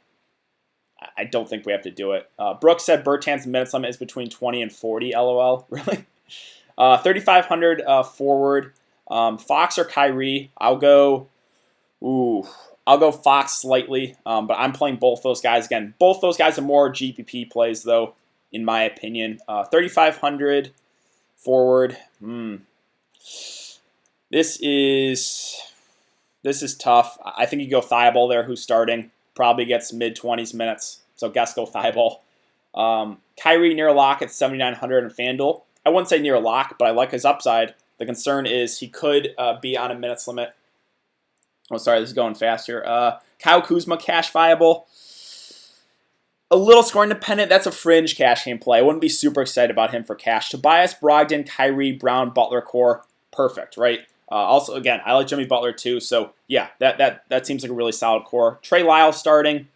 I don't think we have to do it. Brooks said Bertans' minutes limit is between 20 and 40. LOL. Really? 3,500 forward. Fox or Kyrie? I'll go Fox slightly, but I'm playing both those guys. Again, both those guys are more GPP plays, though, in my opinion. 3,500 forward. This is tough. I think you go Thibault there, who's starting. Probably gets mid-20s minutes, so guess go Thibault. Kyrie near lock at 7,900 in FanDuel. I wouldn't say near lock, but I like his upside. The concern is he could be on a minutes limit. Oh, sorry, this is going fast here. Kyle Kuzma, cash viable. A little scoring dependent. That's a fringe cash game play. I wouldn't be super excited about him for cash. Tobias, Brogdon, Kyrie, Brown, Butler core. Perfect, right? Also, again, I like Jimmy Butler too. So, yeah, that seems like a really solid core. Trey Lyles starting.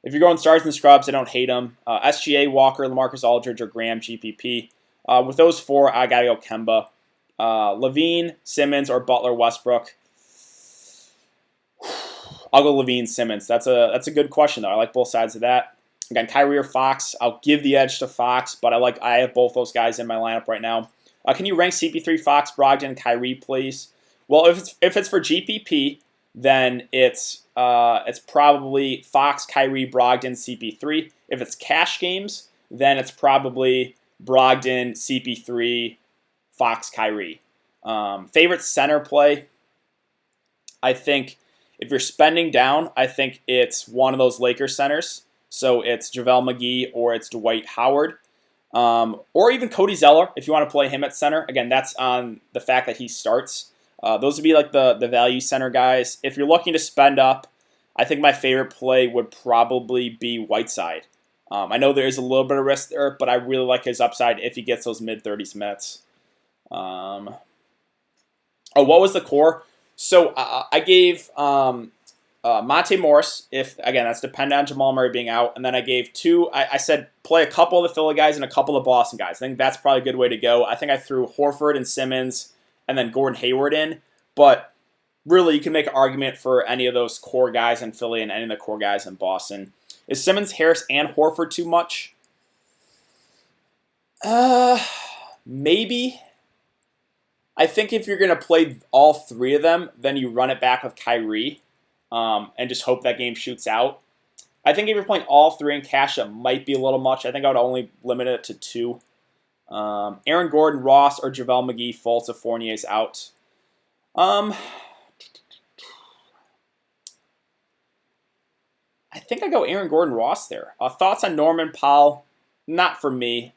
If you're going stars and scrubs, I don't hate him. SGA, Walker, LaMarcus Aldridge, or Graham, GPP. With those 4, I got to go Kemba. Levine, Simmons, or Butler, Westbrook. I'll go Levine, Simmons. That's a good question, though. I like both sides of that. Again, Kyrie or Fox. I'll give the edge to Fox, but I have both those guys in my lineup right now. Can you rank CP3, Fox, Brogdon, Kyrie, please? Well, if it's for GPP, then it's probably Fox, Kyrie, Brogdon, CP3. If it's cash games, then it's probably Brogdon, CP3, Fox, Kyrie. Favorite center play? I think if you're spending down, I think it's one of those Lakers centers. So it's JaVale McGee or it's Dwight Howard. Or even Cody Zeller, if you want to play him at center. Again, that's on the fact that he starts. Those would be like the value center guys. If you're looking to spend up, I think my favorite play would probably be Whiteside. I know there is a little bit of risk there, but I really like his upside if he gets those mid-30s minutes. Oh, what was the core? So I gave Monte Morris, if, again, that's dependent on Jamal Murray being out. And then I gave two, I said play a couple of the Philly guys and a couple of Boston guys. I think that's probably a good way to go. I think I threw Horford and Simmons and then Gordon Hayward in. But really, you can make an argument for any of those core guys in Philly and any of the core guys in Boston. Is Simmons, Harris, and Horford too much? Maybe. I think if you're going to play all three of them, then you run it back with Kyrie and just hope that game shoots out. I think if you're playing all three in cash, it might be a little much. I think I would only limit it to two. Aaron Gordon, Ross, or JaVale McGee, Fultz, if Fournier's out. I think I go Aaron Gordon, Ross there. Thoughts on Norman Powell? Not for me.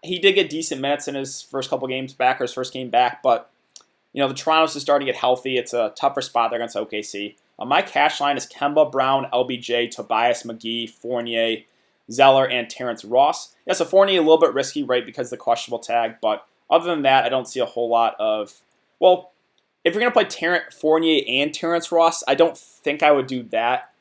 He did get decent minutes in his first couple games back, or his first game back, but the Toronto's just starting to get healthy. It's a tougher spot there against OKC. My cash line is Kemba, Brown, LBJ, Tobias, McGee, Fournier, Zeller, and Terrence Ross. Yeah, so Fournier a little bit risky, right, because of the questionable tag, but other than that, I don't see a whole lot of, well, if you're going to play Fournier and Terrence Ross, I don't think I would do that.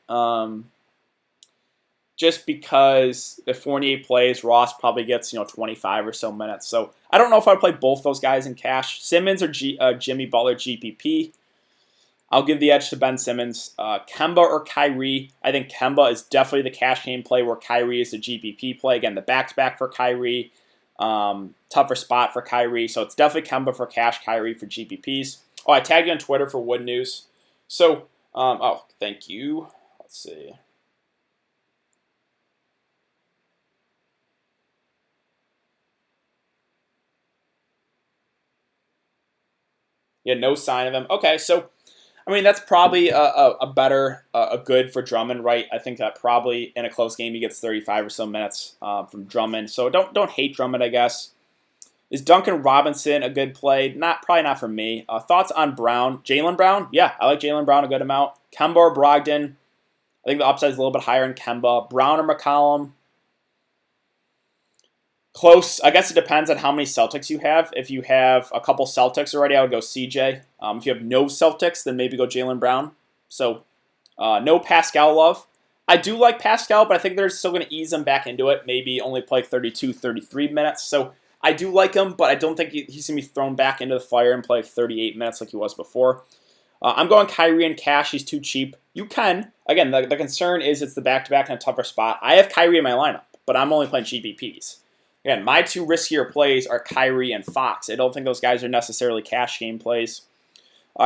Just because if Fournier plays, Ross probably gets 25 or so minutes. So I don't know if I'd play both those guys in cash. Simmons or Jimmy Butler GPP. I'll give the edge to Ben Simmons. Kemba or Kyrie. I think Kemba is definitely the cash game play where Kyrie is the GPP play. Again, the back-to-back for Kyrie. Tougher spot for Kyrie. So it's definitely Kemba for cash, Kyrie for GPPs. Oh, I tagged you on Twitter for Wood News. So, oh, thank you. Let's see. Yeah, no sign of him. Okay, so that's probably a good for Drummond, right? I think that probably in a close game he gets 35 or so minutes from Drummond. So don't hate Drummond, I guess. Is Duncan Robinson a good play? Probably not for me. Thoughts on Brown? Jaylen Brown? Yeah, I like Jaylen Brown a good amount. Kemba or Brogdon? I think the upside is a little bit higher in Kemba. Brown or McCollum? Close. I guess it depends on how many Celtics you have. If you have a couple Celtics already, I would go CJ. If you have no Celtics, then maybe go Jaylen Brown. So, no Pascal love. I do like Pascal, but I think they're still going to ease him back into it. Maybe only play 32, 33 minutes. So, I do like him, but I don't think he's going to be thrown back into the fire and play 38 minutes like he was before. I'm going Kyrie and cash. He's too cheap. You can. Again, the concern is it's the back-to-back in a tougher spot. I have Kyrie in my lineup, but I'm only playing GPPs. Again, my two riskier plays are Kyrie and Fox. I don't think those guys are necessarily cash game plays.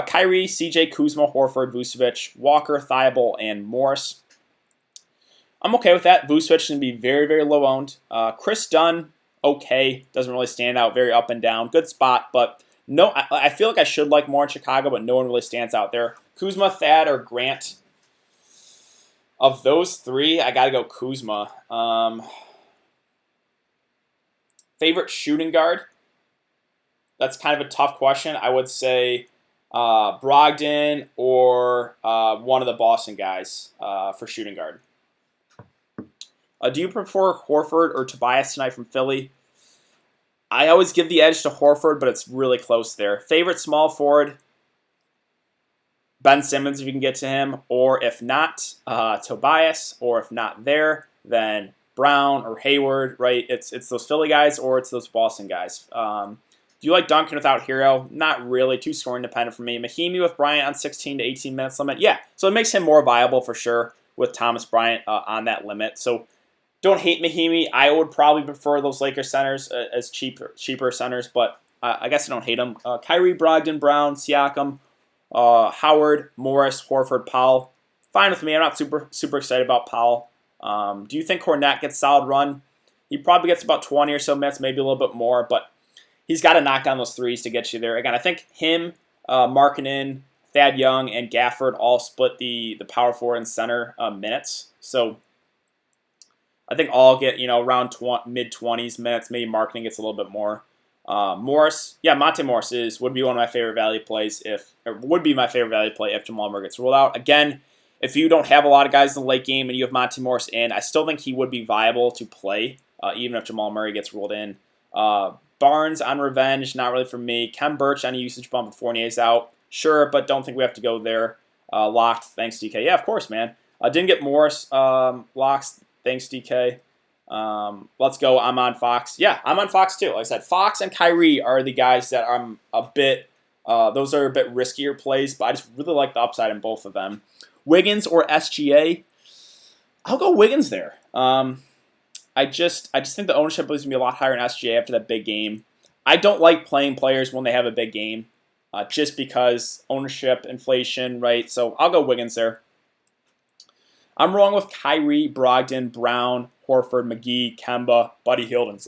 Kyrie, CJ, Kuzma, Horford, Vucevic, Walker, Thibault, and Morris. I'm okay with that. Vucevic is going to be very, very low owned. Chris Dunn, okay. Doesn't really stand out, very up and down. Good spot, but no, I feel like I should like more in Chicago, but no one really stands out there. Kuzma, Thad, or Grant. Of those three, I got to go Kuzma. Favorite shooting guard? That's kind of a tough question. I would say Brogdon or one of the Boston guys for shooting guard. Do you prefer Horford or Tobias tonight from Philly? I always give the edge to Horford, but it's really close there. Favorite small forward? Ben Simmons, if you can get to him. Or if not, Tobias. Or if not there, then Brown or Hayward, right? It's those Philly guys or it's those Boston guys. Do you like Duncan without Hero? Not really. Too scoring dependent for me. Mahimi with Bryant on 16 to 18 minutes limit? Yeah. So it makes him more viable for sure with Thomas Bryant on that limit. So don't hate Mahimi. I would probably prefer those Lakers centers as cheaper centers, but I guess I don't hate them. Kyrie, Brogdon, Brown, Siakam, Howard, Morris, Horford, Powell. Fine with me. I'm not super excited about Powell. Do you think Kornet gets solid run? He probably gets about 20 or so minutes, maybe a little bit more, but he's got to knock down those threes to get you there. Again, I think him, Markkanen, Thad Young, and Gafford all split the power forward and center minutes. So I think all get around mid-20s minutes. Maybe Markkanen gets a little bit more. Morris, yeah, Monte Morris would be one of my favorite value plays if Jamal Murray gets ruled out. Again, if you don't have a lot of guys in the late game and you have Monty Morris in, I still think he would be viable to play, even if Jamal Murray gets ruled in. Barnes on revenge, not really for me. Kem Birch on a usage bump if Fournier's out. Sure, but don't think we have to go there. Locked, thanks, DK. Yeah, of course, man. Didn't get Morris locks, thanks, DK. Let's go. I'm on Fox. Yeah, I'm on Fox too. Like I said, Fox and Kyrie are the guys that I'm a bit, those are a bit riskier plays, but I just really like the upside in both of them. Wiggins or SGA? I'll go Wiggins there. I just think the ownership is going to be a lot higher in SGA after that big game. I don't like playing players when they have a big game, just because ownership, inflation, right? So I'll go Wiggins there. I'm wrong with Kyrie, Brogdon, Brown, Horford, McGee, Kemba, Buddy Hield,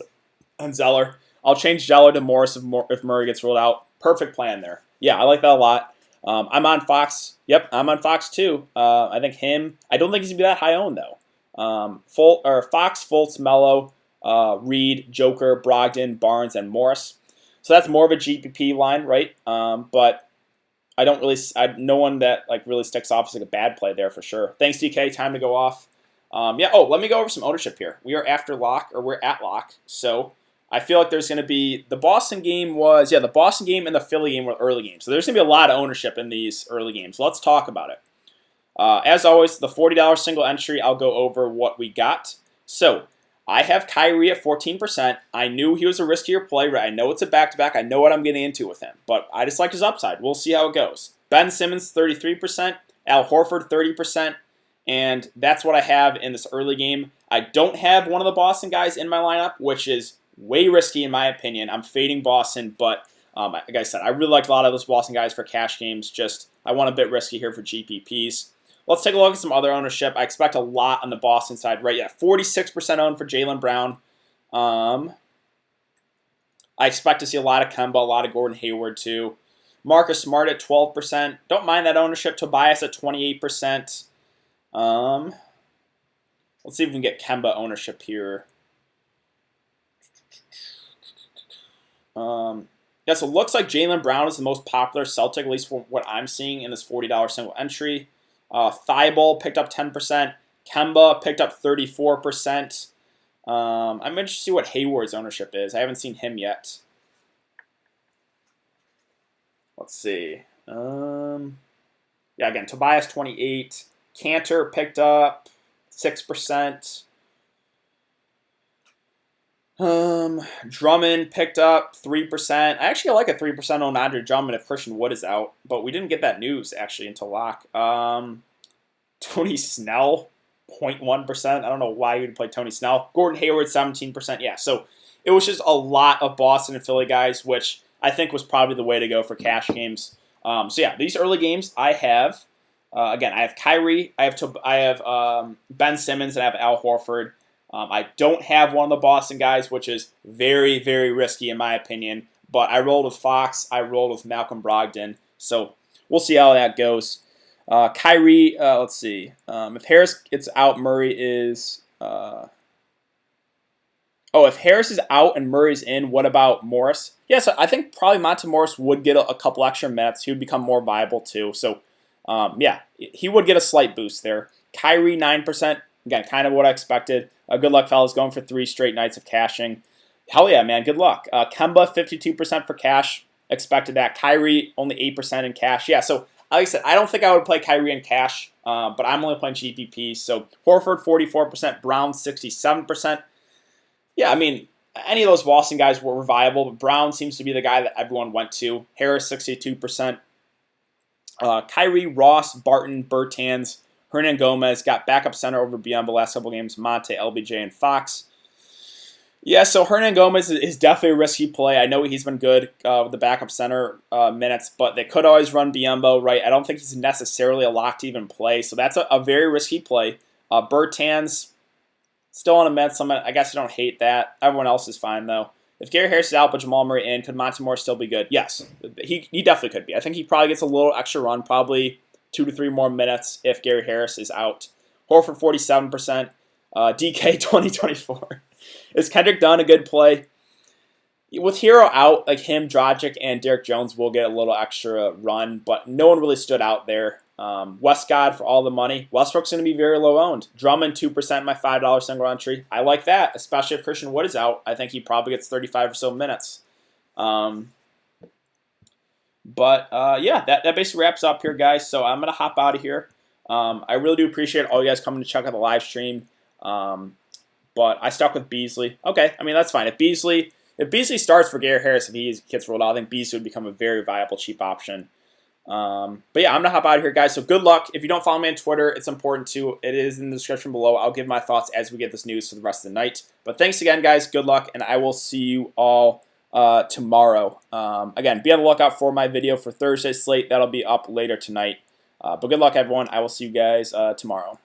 and Zeller. I'll change Zeller to Morris if Murray gets ruled out. Perfect plan there. Yeah, I like that a lot. I'm on Fox. Yep, I'm on Fox too. I think him. I don't think he's gonna be that high owned though. Fox, Fultz, Mello, Reed, Joker, Brogdon, Barnes, and Morris. So that's more of a GPP line, right? But I don't really. No one that like really sticks off as like a bad play there for sure. Thanks, DK. Time to go off. Yeah. Oh, let me go over some ownership here. We are after lock, or we're at lock. So I feel like there's going to be the Boston game was the Boston game and the Philly game were early games. So there's going to be a lot of ownership in these early games. Let's talk about it. As always, the $40 single entry. I'll go over what we got. So I have Kyrie at 14%. I knew he was a riskier play. Right? I know it's a back-to-back. I know what I'm getting into with him. But I just like his upside. We'll see how it goes. Ben Simmons, 33%. Al Horford, 30%. And that's what I have in this early game. I don't have one of the Boston guys in my lineup, which is way risky in my opinion. I'm fading Boston, but like I said, I really like a lot of those Boston guys for cash games. Just I want a bit risky here for GPPs. Let's take a look at some other ownership. I expect a lot on the Boston side, right? Yeah, 46% owned for Jaylen Brown. I expect to see a lot of Kemba, a lot of Gordon Hayward too. Marcus Smart at 12%. Don't mind that ownership. Tobias at 28%. Let's see if we can get Kemba ownership here. Yeah, so it looks like Jaylen Brown is the most popular Celtic, at least for what I'm seeing in this $40 single entry. Thibault picked up 10%. Kemba picked up 34%. I'm interested to see what Hayward's ownership is. I haven't seen him yet. Let's see. Yeah, again, Tobias 28. Cantor picked up 6%. Drummond picked up 3%. I actually like a 3% on Andre Drummond if Christian Wood is out, but we didn't get that news actually until lock. Tony Snell, 0.1%. I don't know why you would play Tony Snell. Gordon Hayward, 17%. Yeah, so it was just a lot of Boston and Philly guys, which I think was probably the way to go for cash games. So yeah, these early games I have. Again, I have Kyrie, I have Ben Simmons, and I have Al Horford. I don't have one of the Boston guys, which is very, very risky in my opinion. But I rolled with Fox. I rolled with Malcolm Brogdon. So we'll see how that goes. Kyrie, let's see. If Harris gets out, Murray is... if Harris is out and Murray's in, what about Morris? Yeah, so I think probably Monte Morris would get a couple extra minutes. He would become more viable too. So, yeah, he would get a slight boost there. Kyrie, 9%. Again, kind of what I expected. Good luck, fellas, going for 3 straight nights of cashing. Hell yeah, man, good luck. Kemba, 52% for cash. Expected that. Kyrie, only 8% in cash. Yeah, so like I said, I don't think I would play Kyrie in cash, but I'm only playing GPP. So Horford, 44%. Brown, 67%. Yeah, I mean, any of those Boston guys were viable, but Brown seems to be the guy that everyone went to. Harris, 62%. Kyrie, Ross, Barton, Bertans, Hernan Gomez got backup center over Biyombo last couple games. Monte, LBJ, and Fox. Yeah, so Hernan Gomez is definitely a risky play. I know he's been good with the backup center minutes, but they could always run Biyombo, right? I don't think he's necessarily a lock to even play, so that's a very risky play. Bertans, still on a med summit. I guess I don't hate that. Everyone else is fine, though. If Gary Harris is out but Jamal Murray in, could Monte Morris still be good? Yes, he definitely could be. I think he probably gets a little extra run, probably 2 to 3 more minutes if Gary Harris is out. Horford, 47%. DK, 2024. Is Kendrick Dunn a good play? With Hero out, like him, Dragic, and Derek Jones will get a little extra run, but no one really stood out there. Westcott for all the money. Westbrook's going to be very low owned. Drummond 2% my $5 single entry. I like that, especially if Christian Wood is out. I think he probably gets 35 or so minutes. Yeah, that basically wraps up here, guys. So I'm going to hop out of here. I really do appreciate all you guys coming to check out the live stream. But I stuck with Beasley. Okay, I mean, that's fine. If Beasley starts for Garrett Harris, if he gets rolled out, I think Beasley would become a very viable, cheap option. But yeah, I'm going to hop out of here, guys. So good luck. If you don't follow me on Twitter, it's important to. It is in the description below. I'll give my thoughts as we get this news for the rest of the night. But thanks again, guys. Good luck, and I will see you all tomorrow. Again, be on the lookout for my video for Thursday's slate. That'll be up later tonight. But good luck, everyone. I will see you guys tomorrow.